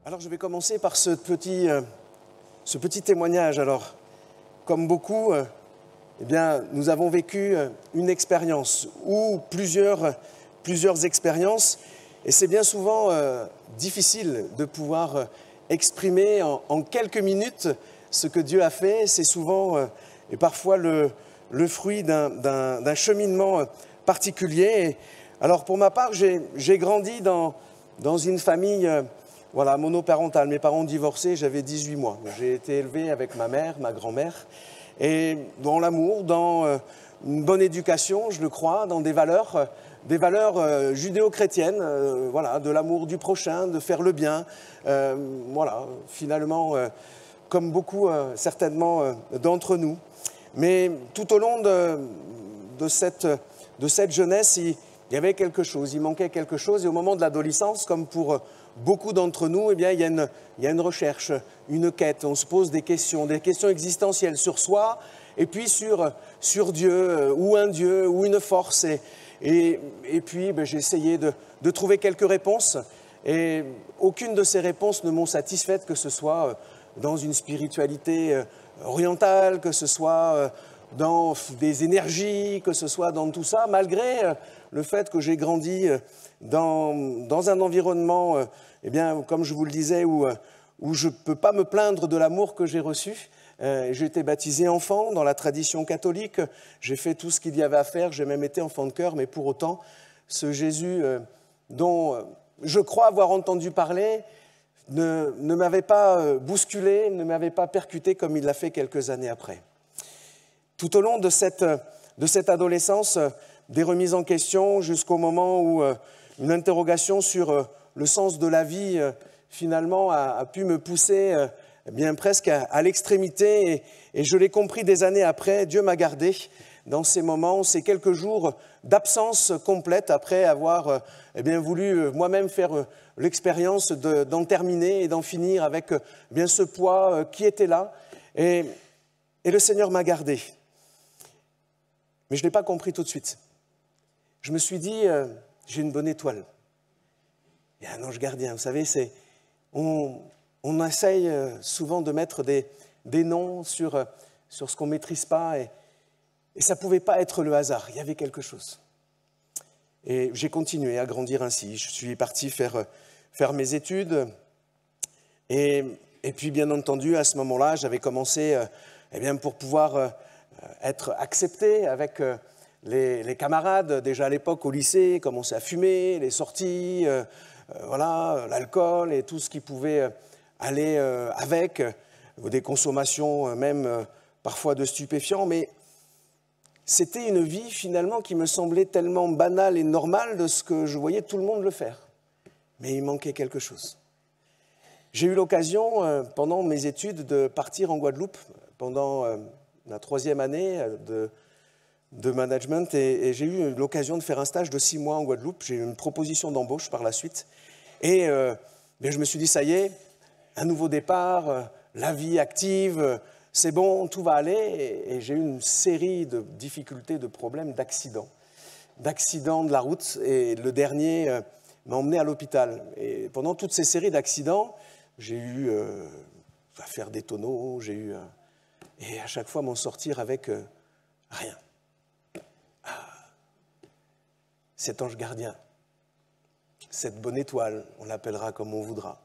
Alors je vais commencer par ce petit témoignage. Alors, comme beaucoup, eh bien, nous avons vécu une expérience ou plusieurs expériences, et c'est bien souvent difficile de pouvoir exprimer en quelques minutes ce que Dieu a fait. C'est souvent et parfois le fruit d'un cheminement particulier. Alors pour ma part, j'ai grandi dans une famille monoparentale. Mes parents ont divorcé, j'avais 18 mois. J'ai été élevé avec ma mère, ma grand-mère, et dans l'amour, dans une bonne éducation, je le crois, dans des valeurs judéo-chrétiennes, de l'amour du prochain, de faire le bien. Finalement, comme beaucoup certainement d'entre nous. Mais tout au long de cette jeunesse, il y avait quelque chose, il manquait quelque chose. Et au moment de l'adolescence, comme pour beaucoup d'entre nous, eh bien, il y a une recherche, une quête. On se pose des questions existentielles sur soi et puis sur Dieu, ou un Dieu, ou une force. Et puis, j'ai essayé de trouver quelques réponses. Et aucune de ces réponses ne m'ont satisfaite, que ce soit dans une spiritualité orientale, que ce soit dans des énergies, que ce soit dans tout ça, malgré le fait que j'ai grandi dans un environnement, comme je vous le disais, où je ne peux pas me plaindre de l'amour que j'ai reçu. J'ai été baptisé enfant dans la tradition catholique, j'ai fait tout ce qu'il y avait à faire, j'ai même été enfant de cœur, mais pour autant, ce Jésus dont je crois avoir entendu parler ne m'avait pas bousculé, ne m'avait pas percuté comme il l'a fait quelques années après. Tout au long de cette adolescence, des remises en question jusqu'au moment où une interrogation sur le sens de la vie finalement a pu me pousser presque à l'extrémité, et je l'ai compris des années après. Dieu m'a gardé dans ces moments, ces quelques jours d'absence complète après avoir voulu moi-même faire l'expérience d'en terminer et d'en finir avec ce poids qui était là, et le Seigneur m'a gardé. Mais je ne l'ai pas compris tout de suite. Je me suis dit, j'ai une bonne étoile. Il y a un ange gardien, vous savez, on essaye souvent de mettre des noms sur ce qu'on ne maîtrise pas, et ça ne pouvait pas être le hasard, il y avait quelque chose. Et j'ai continué à grandir ainsi. Je suis parti faire mes études, et puis bien entendu, à ce moment-là, j'avais commencé pour pouvoir être accepté avec les camarades. Déjà à l'époque, au lycée, commençaient à fumer, les sorties, l'alcool et tout ce qui pouvait aller avec, des consommations même parfois de stupéfiants, mais c'était une vie finalement qui me semblait tellement banale et normale de ce que je voyais tout le monde le faire. Mais il manquait quelque chose. J'ai eu l'occasion pendant mes études de partir en Guadeloupe pendant la 3e année de management, et j'ai eu l'occasion de faire un stage de 6 mois en Guadeloupe. J'ai eu une proposition d'embauche par la suite, et je me suis dit, ça y est, un nouveau départ, la vie active, c'est bon, tout va aller. Et j'ai eu une série de difficultés, de problèmes, d'accidents de la route, et le dernier m'a emmené à l'hôpital. Et pendant toutes ces séries d'accidents, j'ai eu à faire des tonneaux, et à chaque fois m'en sortir avec rien. Cet ange gardien, cette bonne étoile, on l'appellera comme on voudra,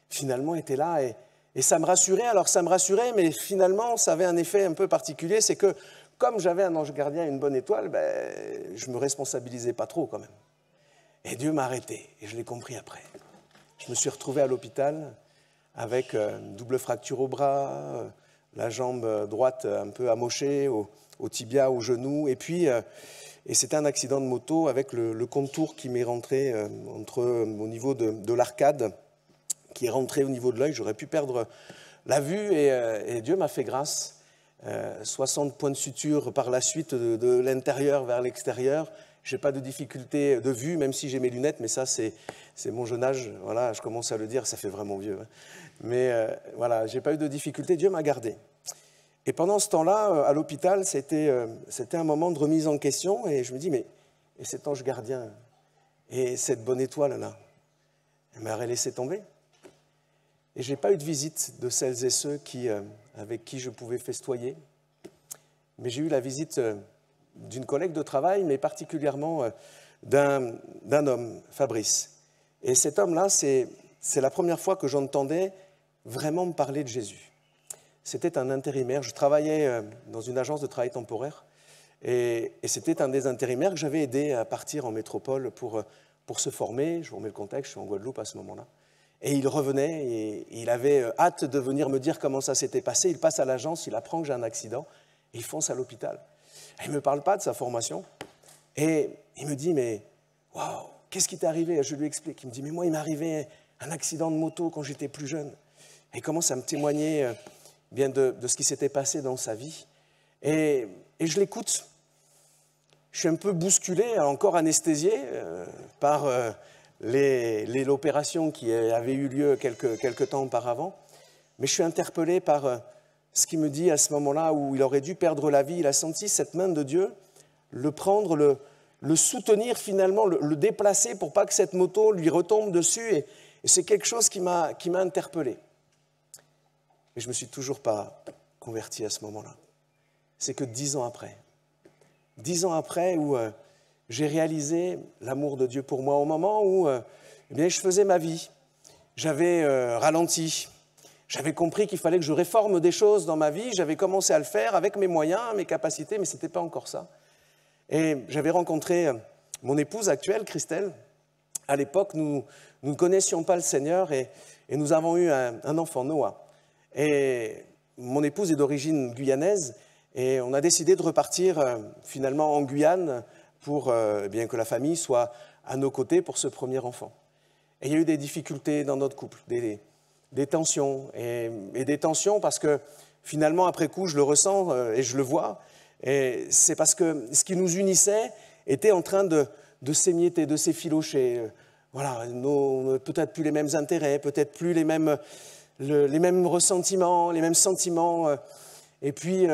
finalement était là, et ça me rassurait. Alors ça me rassurait, mais finalement ça avait un effet un peu particulier, c'est que comme j'avais un ange gardien et une bonne étoile, je ne me responsabilisais pas trop quand même. Et Dieu m'a arrêté, et je l'ai compris après. Je me suis retrouvé à l'hôpital avec une double fracture au bras, la jambe droite un peu amochée, au tibia, au genou, et puis c'était un accident de moto avec le contour qui m'est rentré au niveau de l'arcade, qui est rentré au niveau de l'œil. J'aurais pu perdre la vue, et Dieu m'a fait grâce. 60 points de suture par la suite de l'intérieur vers l'extérieur. Je n'ai pas de difficulté de vue, même si j'ai mes lunettes, mais ça, c'est mon jeune âge. Voilà, je commence à le dire, ça fait vraiment vieux. Mais je n'ai pas eu de difficulté, Dieu m'a gardé. Et pendant ce temps-là, à l'hôpital, c'était un moment de remise en question, et je me dis, mais et cet ange gardien, et cette bonne étoile-là, elle m'aurait laissé tomber. Et je n'ai pas eu de visite de celles et ceux avec qui je pouvais festoyer. Mais j'ai eu la visite d'une collègue de travail, mais particulièrement d'un homme, Fabrice. Et cet homme-là, c'est la première fois que j'entendais vraiment me parler de Jésus. C'était un intérimaire. Je travaillais dans une agence de travail temporaire. Et c'était un des intérimaires que j'avais aidé à partir en métropole pour se former. Je vous remets le contexte, je suis en Guadeloupe à ce moment-là. Et il revenait et il avait hâte de venir me dire comment ça s'était passé. Il passe à l'agence, il apprend que j'ai un accident et il fonce à l'hôpital. Il ne me parle pas de sa formation. Et il me dit, mais waouh, qu'est-ce qui t'est arrivé? Je lui explique. Il me dit, mais moi, il m'est arrivé un accident de moto quand j'étais plus jeune. Et il commence à me témoigner bien de ce qui s'était passé dans sa vie. Et je l'écoute. Je suis un peu bousculé, encore anesthésié par l'opération qui avait eu lieu quelques temps auparavant. Mais je suis interpellé par ce qu'il me dit à ce moment-là où il aurait dû perdre la vie. Il a senti cette main de Dieu le prendre, le soutenir finalement, le déplacer pour pas que cette moto lui retombe dessus. Et c'est quelque chose qui m'a interpellé. Mais je ne me suis toujours pas converti à ce moment-là. C'est que 10 ans après où j'ai réalisé l'amour de Dieu pour moi, au moment où je faisais ma vie. J'avais ralenti, j'avais compris qu'il fallait que je réforme des choses dans ma vie, j'avais commencé à le faire avec mes moyens, mes capacités, mais ce n'était pas encore ça. Et j'avais rencontré mon épouse actuelle, Christelle. À l'époque, nous ne connaissions pas le Seigneur et nous avons eu un enfant, Noah. Et mon épouse est d'origine guyanaise et on a décidé de repartir finalement en Guyane pour bien que la famille soit à nos côtés pour ce premier enfant. Et il y a eu des difficultés dans notre couple, des tensions, et des tensions parce que finalement, après coup, je le ressens et je le vois. Et c'est parce que ce qui nous unissait était en train de s'émietter, de s'effilocher. Voilà, peut-être plus les mêmes intérêts, peut-être plus les mêmes ressentiments, les mêmes sentiments. Et puis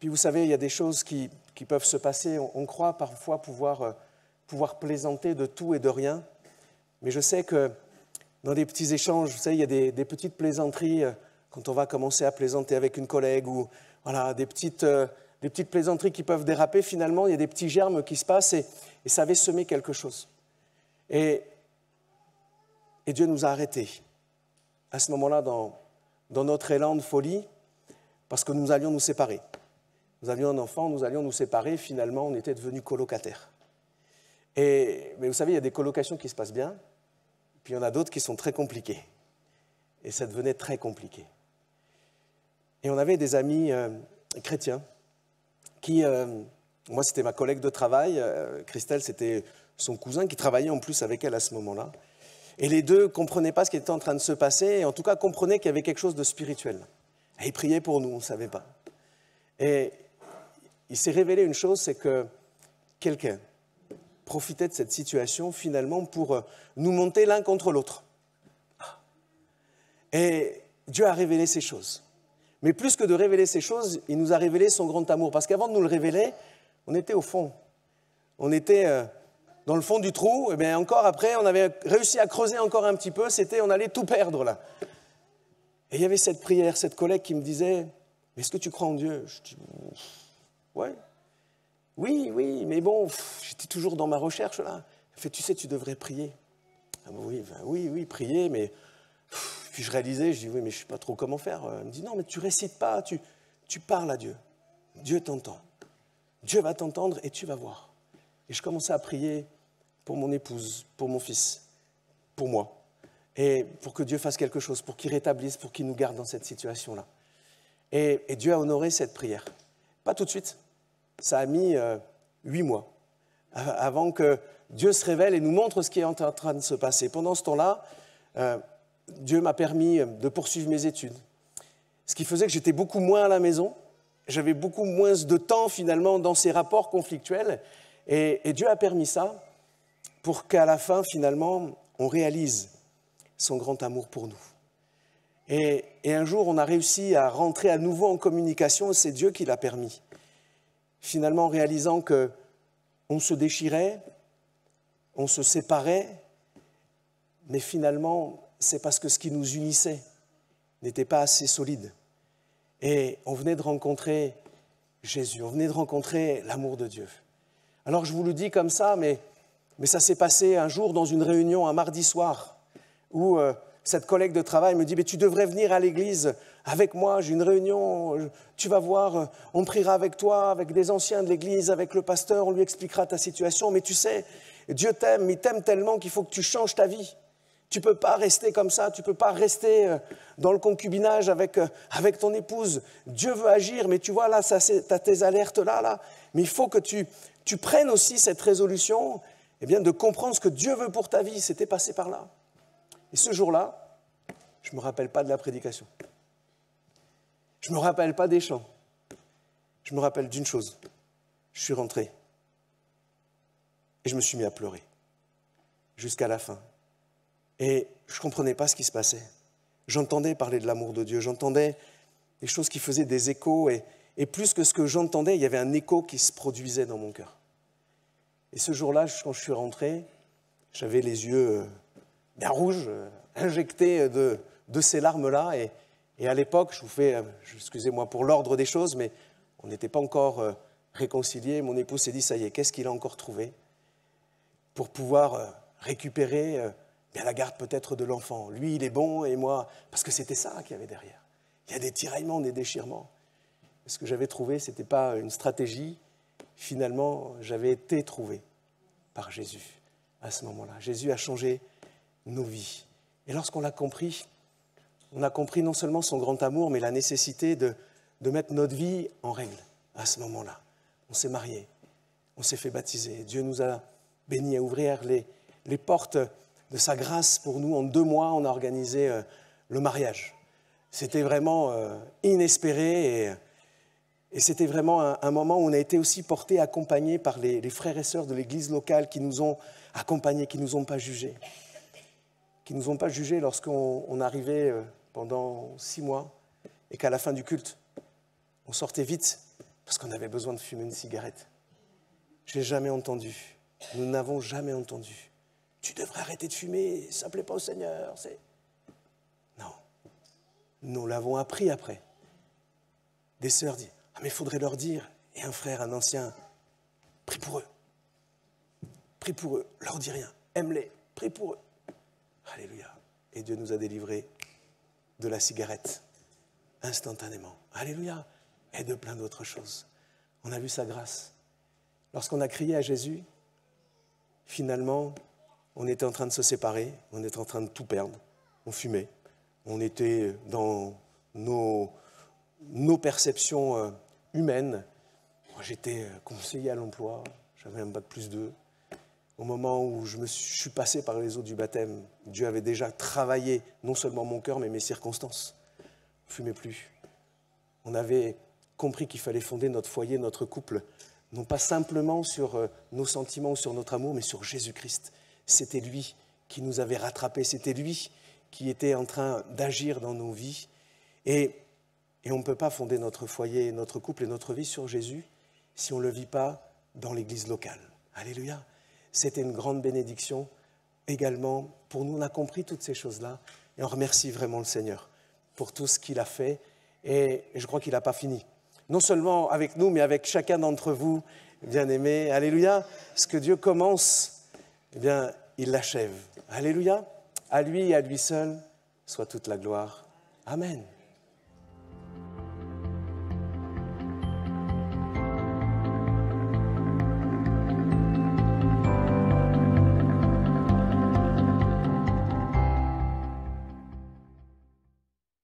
vous savez, il y a des choses qui peuvent se passer. On croit parfois pouvoir plaisanter de tout et de rien. Mais je sais que dans des petits échanges, vous savez, il y a des petites plaisanteries quand on va commencer à plaisanter avec une collègue ou voilà, des petites plaisanteries qui peuvent déraper. Finalement, il y a des petits germes qui se passent et ça avait semé quelque chose. Et Dieu nous a arrêtés à ce moment-là dans notre élan de folie parce que nous allions nous séparer. Nous avions un enfant, nous allions nous séparer. Finalement, on était devenus colocataires. Mais vous savez, il y a des colocations qui se passent bien, puis il y en a d'autres qui sont très compliquées. Et ça devenait très compliqué. Et on avait des amis chrétiens qui, moi c'était ma collègue de travail, Christelle c'était son cousin qui travaillait en plus avec elle à ce moment-là. Et les deux ne comprenaient pas ce qui était en train de se passer, et en tout cas comprenaient qu'il y avait quelque chose de spirituel. Et ils priaient pour nous, on ne savait pas. Et il s'est révélé une chose, c'est que quelqu'un profitait de cette situation finalement pour nous monter l'un contre l'autre. Et Dieu a révélé ces choses. Mais plus que de révéler ces choses, il nous a révélé son grand amour. Parce qu'avant de nous le révéler, on était au fond. On était dans le fond du trou. Et bien encore après, on avait réussi à creuser encore un petit peu. On allait tout perdre là. Et il y avait cette prière, cette collègue qui me disait, mais est-ce que tu crois en Dieu? Je dis, ouais. Oui, mais bon, j'étais toujours dans ma recherche là. Elle fait, tu sais, tu devrais prier. Ah, oui, prier, mais... Puis je réalisais, je dis, oui, mais je ne sais pas trop comment faire. Elle me dit, non, mais tu récites pas, tu parles à Dieu. Dieu t'entend. Dieu va t'entendre et tu vas voir. Et je commençais à prier pour mon épouse, pour mon fils, pour moi. Et pour que Dieu fasse quelque chose, pour qu'il rétablisse, pour qu'il nous garde dans cette situation-là. Et Dieu a honoré cette prière. Pas tout de suite. Ça a mis 8 mois avant que Dieu se révèle et nous montre ce qui est en train de se passer. Pendant ce temps-là, Dieu m'a permis de poursuivre mes études. Ce qui faisait que j'étais beaucoup moins à la maison. J'avais beaucoup moins de temps finalement dans ces rapports conflictuels. Et Dieu a permis ça pour qu'à la fin, finalement, on réalise son grand amour pour nous. Et un jour, on a réussi à rentrer à nouveau en communication, et c'est Dieu qui l'a permis. Finalement, en réalisant qu'on se déchirait, on se séparait, mais finalement, c'est parce que ce qui nous unissait n'était pas assez solide. Et on venait de rencontrer Jésus, on venait de rencontrer l'amour de Dieu. Alors je vous le dis comme ça, mais ça s'est passé un jour dans une réunion, un mardi soir, où cette collègue de travail me dit « Tu devrais venir à l'église avec moi, j'ai une réunion, tu vas voir, on priera avec toi, avec des anciens de l'église, avec le pasteur, on lui expliquera ta situation. Mais tu sais, Dieu t'aime, il t'aime tellement qu'il faut que tu changes ta vie. Tu ne peux pas rester comme ça, tu ne peux pas rester dans le concubinage avec ton épouse. Dieu veut agir, mais tu vois, là, tu as tes alertes là. Mais il faut que tu prennes aussi cette résolution de comprendre ce que Dieu veut pour ta vie. C'était passé par là. Et ce jour-là, je ne me rappelle pas de la prédication. Je ne me rappelle pas des chants. Je me rappelle d'une chose. Je suis rentré et je me suis mis à pleurer jusqu'à la fin. Et je ne comprenais pas ce qui se passait. J'entendais parler de l'amour de Dieu, j'entendais des choses qui faisaient des échos et plus que ce que j'entendais, il y avait un écho qui se produisait dans mon cœur. Et ce jour-là, quand je suis rentré, j'avais les yeux bien rouges, injectés de ces larmes-là. Et à l'époque, je vous fais, excusez-moi pour l'ordre des choses, mais on n'était pas encore réconciliés. Mon épouse s'est dit, ça y est, qu'est-ce qu'il a encore trouvé pour pouvoir récupérer la garde peut-être de l'enfant. Lui, il est bon et moi, parce que c'était ça qu'il y avait derrière. Il y a des tiraillements, des déchirements. Ce que j'avais trouvé, ce n'était pas une stratégie. Finalement, j'avais été trouvé par Jésus à ce moment-là. Jésus a changé nos vies. Et lorsqu'on l'a compris, on a compris non seulement son grand amour, mais la nécessité de mettre notre vie en règle à ce moment-là. On s'est mariés, on s'est fait baptiser. Dieu nous a bénis à ouvrir les portes de sa grâce pour nous. En 2 mois, on a organisé le mariage. C'était vraiment inespéré et c'était vraiment un moment où on a été aussi portés, accompagnés par les frères et sœurs de l'église locale qui nous ont accompagnés, qui ne nous ont pas jugés. Qui ne nous ont pas jugés lorsqu'on arrivait pendant 6 mois et qu'à la fin du culte, on sortait vite parce qu'on avait besoin de fumer une cigarette. Je n'ai jamais entendu. Nous n'avons jamais entendu. Tu devrais arrêter de fumer, ça ne plaît pas au Seigneur. Non. Nous l'avons appris après. Des sœurs disent, ah mais il faudrait leur dire, et un frère, un ancien, prie pour eux. Prie pour eux, leur dis rien, aime-les, prie pour eux. Alléluia. Et Dieu nous a délivrés de la cigarette, instantanément. Alléluia. Et de plein d'autres choses. On a vu sa grâce. Lorsqu'on a crié à Jésus, finalement, on était en train de se séparer, on était en train de tout perdre. On fumait, on était dans nos perceptions humaines. Moi, j'étais conseiller à l'emploi, j'avais un bac +2. Au moment où je suis passé par les eaux du baptême, Dieu avait déjà travaillé non seulement mon cœur, mais mes circonstances. On ne fumait plus. On avait compris qu'il fallait fonder notre foyer, notre couple, non pas simplement sur nos sentiments ou sur notre amour, mais sur Jésus-Christ. C'était lui qui nous avait rattrapés, c'était lui qui était en train d'agir dans nos vies. Et on ne peut pas fonder notre foyer, notre couple et notre vie sur Jésus si on ne le vit pas dans l'église locale. Alléluia. C'était une grande bénédiction également pour nous. On a compris toutes ces choses-là et on remercie vraiment le Seigneur pour tout ce qu'il a fait. Et je crois qu'il n'a pas fini. Non seulement avec nous, mais avec chacun d'entre vous, bien-aimés. Alléluia. Ce que Dieu commence, eh bien, il l'achève. Alléluia. À lui et à lui seul soit toute la gloire. Amen.